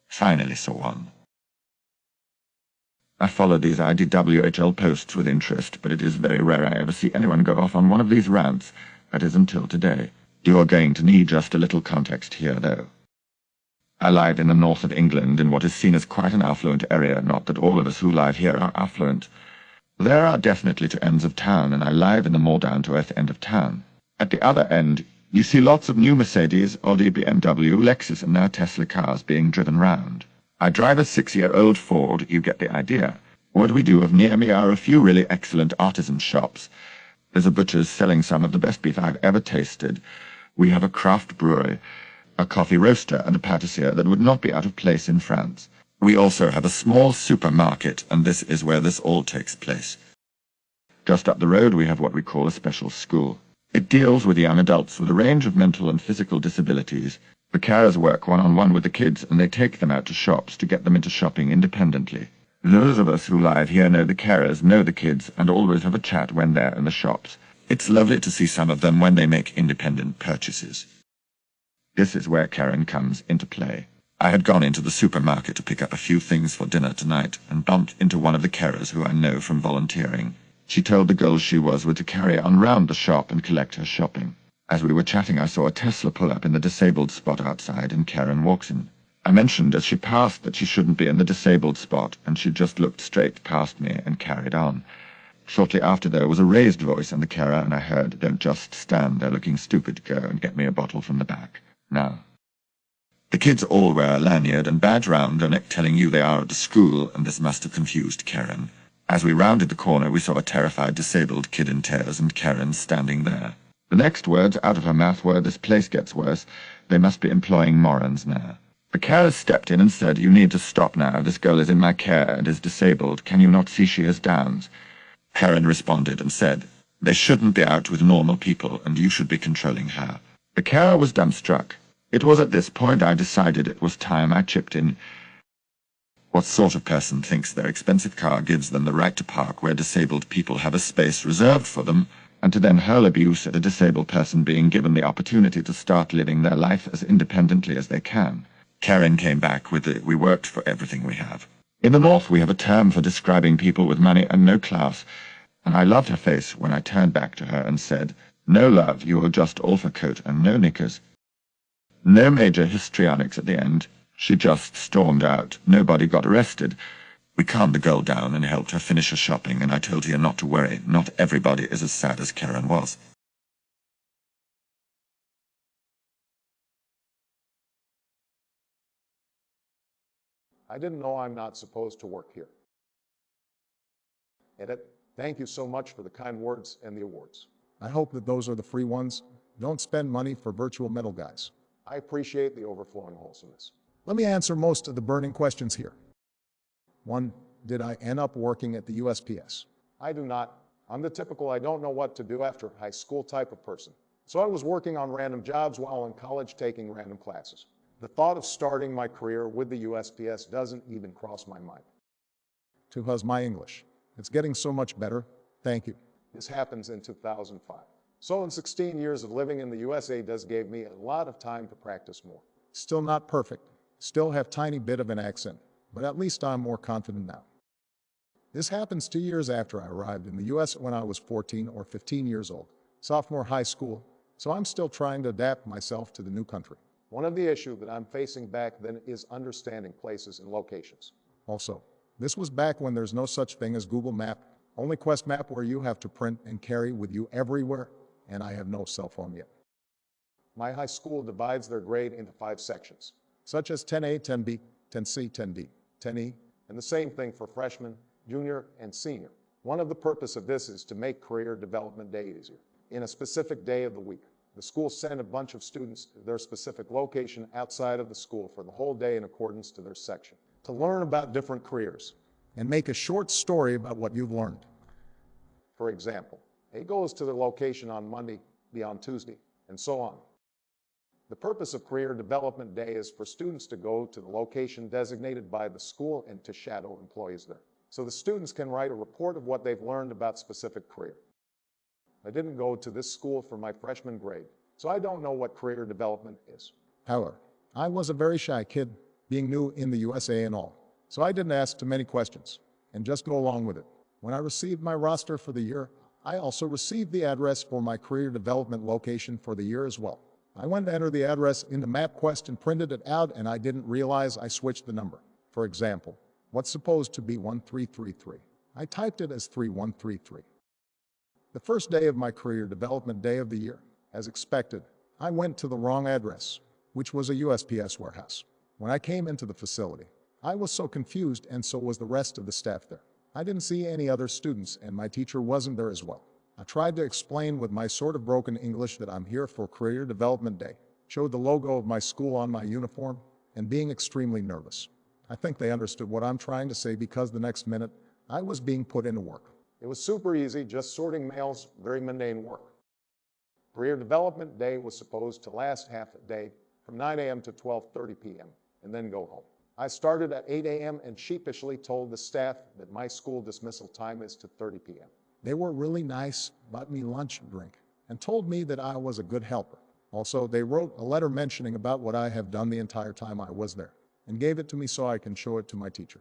Finally saw one. I follow these IDWHL posts with interest, but it is very rare I ever see anyone go off on one of these rants. That is until today. You are going to need just a little context here, though. I live in the north of England in what is seen as quite an affluent area, not that all of us who live here are affluent. There are definitely two ends of town, and I live in the more down-to-earth end of town. At the other end, you see lots of new Mercedes, Audi, BMW, Lexus, and now Tesla cars being driven round. I drive a 6-year-old Ford, you get the idea. What we do have near me are a few really excellent artisan shops. There's a butcher's selling some of the best beef I've ever tasted. We have a craft brewery, a coffee roaster, and a patissier that would not be out of place in France. We also have a small supermarket, and this is where this all takes place. Just up the road we have what we call a special school. It deals with young adults with a range of mental and physical disabilities. The carers work one-on-one with the kids, and they take them out to shops to get them into shopping independently. Those of us who live here know the carers, know the kids, and always have a chat when they're in the shops. It's lovely to see some of them when they make independent purchases. This is where Karen comes into play. I had gone into the supermarket to pick up a few things for dinner tonight, and bumped into one of the carers who I know from volunteering. She told the girls she was with to carry on round the shop and collect her shopping. As we were chatting, I saw a Tesla pull up in the disabled spot outside, and Karen walks in. I mentioned as she passed that she shouldn't be in the disabled spot, and she just looked straight past me and carried on. Shortly after there was a raised voice in the carer, and I heard, "Don't just stand there looking stupid, go and get me a bottle from the back, now." The kids all wear a lanyard and badge round their neck telling you they are at the school, and this must have confused Karen. As we rounded the corner, we saw a terrified disabled kid in tears, and Karen standing there. The next words out of her mouth were, "This place gets worse. They must be employing morons now." The carer stepped in and said, "You need to stop now. This girl is in my care and is disabled. Can you not see she has Downs?" Karen responded and said, "They shouldn't be out with normal people, and you should be controlling her." The carer was dumbstruck. It was at this point I decided it was time I chipped in. What sort of person thinks their expensive car gives them the right to park where disabled people have a space reserved for them, and to then hurl abuse at a disabled person being given the opportunity to start living their life as independently as they can? Karen came back with the "We worked for everything we have." In the North we have a term for describing people with money and no class, and I loved her face when I turned back to her and said, "No love, you are just all for coat and no knickers." No major histrionics at the end. She just stormed out. Nobody got arrested. We calmed the girl down and helped her finish her shopping, and I told her not to worry. Not everybody is as sad as Karen was. I didn't know I'm not supposed to work here. Edit. Thank you so much for the kind words and the awards. I hope that those are the free ones. Don't spend money for virtual metal guys. I appreciate the overflowing wholesomeness. Let me answer most of the burning questions here. 1. Did I end up working at the USPS? I do not. I'm the typical I don't know what to do after high school type of person. So I was working on random jobs while in college taking random classes. The thought of starting my career with the USPS doesn't even cross my mind. 2. How's my English? It's getting so much better. Thank you. This happens in 2005. So in 16 years of living in the USA does gave me a lot of time to practice more. Still not perfect. Still have tiny bit of an accent, but at least I'm more confident now. This happens 2 years after I arrived in the US when I was 14 or 15 years old, sophomore high school, so I'm still trying to adapt myself to the new country. One of the issues that I'm facing back then is understanding places and locations. Also, this was back when there's no such thing as Google Map, only Quest Map where you have to print and carry with you everywhere, and I have no cell phone yet. My high school divides their grade into 5 sections, such as 10A, 10B, 10C, 10D, 10E, and the same thing for freshman, junior, and senior. One of the purpose of this is to make career development day easier. In a specific day of the week, the school sent a bunch of students to their specific location outside of the school for the whole day in accordance to their section, to learn about different careers and make a short story about what you've learned. For example, A goes to the location on Monday, B on Tuesday, and so on. The purpose of Career Development Day is for students to go to the location designated by the school and to shadow employees there. So the students can write a report of what they've learned about specific career. I didn't go to this school for my freshman grade, so I don't know what career development is. However, I was a very shy kid, being new in the USA and all. So I didn't ask too many questions and just go along with it. When I received my roster for the year, I also received the address for my career development location for the year as well. I went to enter the address into MapQuest and printed it out, and I didn't realize I switched the number. For example, what's supposed to be 1333. I typed it as 3133. The first day of my career development day of the year, as expected, I went to the wrong address, which was a USPS warehouse. When I came into the facility, I was so confused, and so was the rest of the staff there. I didn't see any other students, and my teacher wasn't there as well. I tried to explain with my sort of broken English that I'm here for Career Development Day, showed the logo of my school on my uniform, and being extremely nervous. I think they understood what I'm trying to say because the next minute, I was being put into work. It was super easy, just sorting mails, very mundane work. Career Development Day was supposed to last half a day from 9 a.m. to 12:30 p.m. and then go home. I started at 8 a.m. and sheepishly told the staff that my school dismissal time is to 30 p.m. They were really nice, bought me lunch and drink, and told me that I was a good helper. Also, they wrote a letter mentioning about what I have done the entire time I was there, and gave it to me so I can show it to my teacher.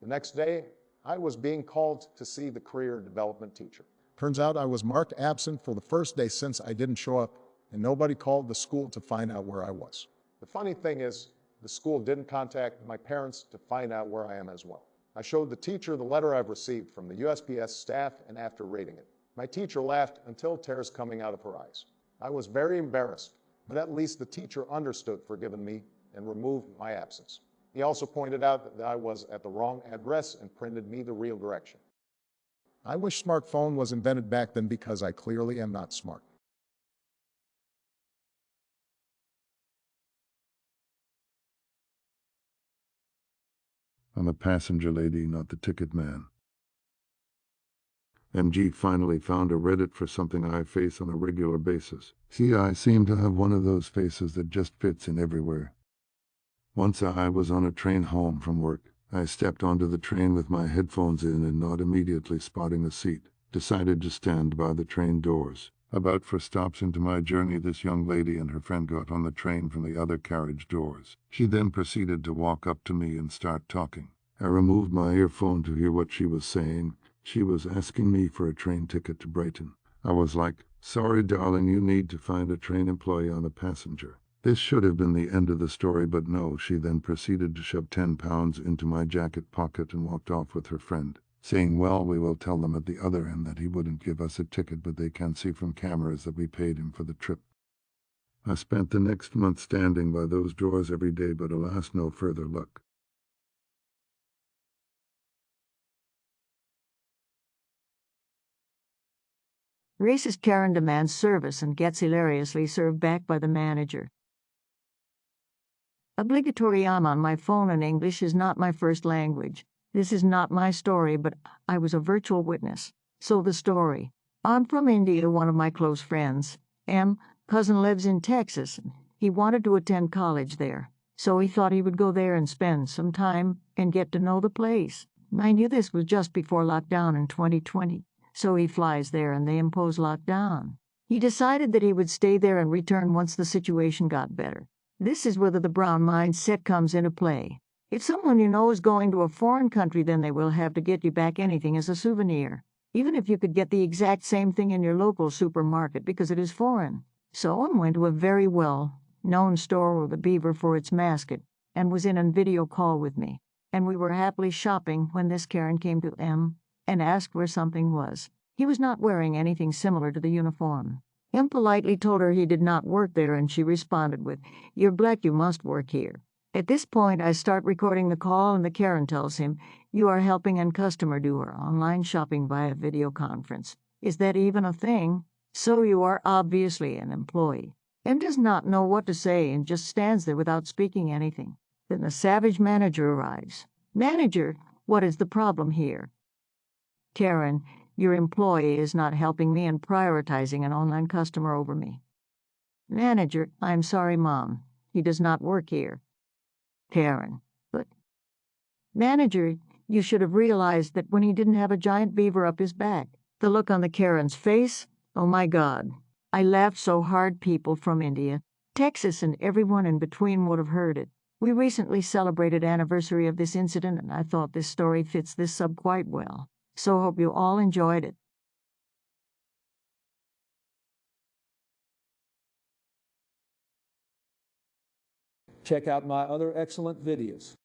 The next day, I was being called to see the career development teacher. Turns out I was marked absent for the first day since I didn't show up, and nobody called the school to find out where I was. The funny thing is, the school didn't contact my parents to find out where I am as well. I showed the teacher the letter I've received from the USPS staff, and after reading it, my teacher laughed until tears coming out of her eyes. I was very embarrassed, but at least the teacher understood forgiving me and removed my absence. He also pointed out that I was at the wrong address and printed me the real direction. I wish smartphone was invented back then because I clearly am not smart. I'm a passenger lady, not the ticket man. MG finally found a Reddit for something I face on a regular basis. See, I seem to have one of those faces that just fits in everywhere. Once I was on a train home from work. I stepped onto the train with my headphones in and not immediately spotting a seat, decided to stand by the train doors. About 4 stops into my journey, this young lady and her friend got on the train from the other carriage doors. She then proceeded to walk up to me and start talking. I removed my earphone to hear what she was saying. She was asking me for a train ticket to Brighton. I was like, "Sorry, darling, you need to find a train employee on a passenger." This should have been the end of the story, but no, she then proceeded to shove £10 into my jacket pocket and walked off with her friend, saying, "Well, we will tell them at the other end that he wouldn't give us a ticket, but they can see from cameras that we paid him for the trip." I spent the next month standing by those doors every day, but alas, no further luck. Racist Karen demands service and gets hilariously served back by the manager. Obligatory I'm on my phone in English is not my first language. This is not my story, but I was a virtual witness. So the story. I'm from India, one of my close friends. Cousin lives in Texas. He wanted to attend college there, so he thought he would go there and spend some time and get to know the place. Mind you, this was just before lockdown in 2020, so he flies there and they impose lockdown. He decided that he would stay there and return once the situation got better. This is where the brown mindset comes into play. If someone you know is going to a foreign country, then they will have to get you back anything as a souvenir, even if you could get the exact same thing in your local supermarket because it is foreign. So I went to a very well-known store with a beaver for its mascot and was in a video call with me, and we were happily shopping when this Karen came to M and asked where something was. He was not wearing anything similar to the uniform. M politely told her he did not work there, and she responded with, "You're black, you must work here." At this point, I start recording the call, and the Karen tells him, "You are helping a customer do her online shopping via video conference. Is that even a thing? So you are obviously an employee." M does not know what to say and just stands there without speaking anything. Then the savage manager arrives. "Manager, what is the problem here?" "Karen, your employee is not helping me and prioritizing an online customer over me." "Manager, I'm sorry, Mom. He does not work here." "Karen, but..." "Manager, you should have realized that when he didn't have a giant beaver up his back." The look on the Karen's face, oh my God. I laughed so hard people from India, Texas, and everyone in between would have heard it. We recently celebrated anniversary of this incident, and I thought this story fits this sub quite well. So hope you all enjoyed it. Check out my other excellent videos.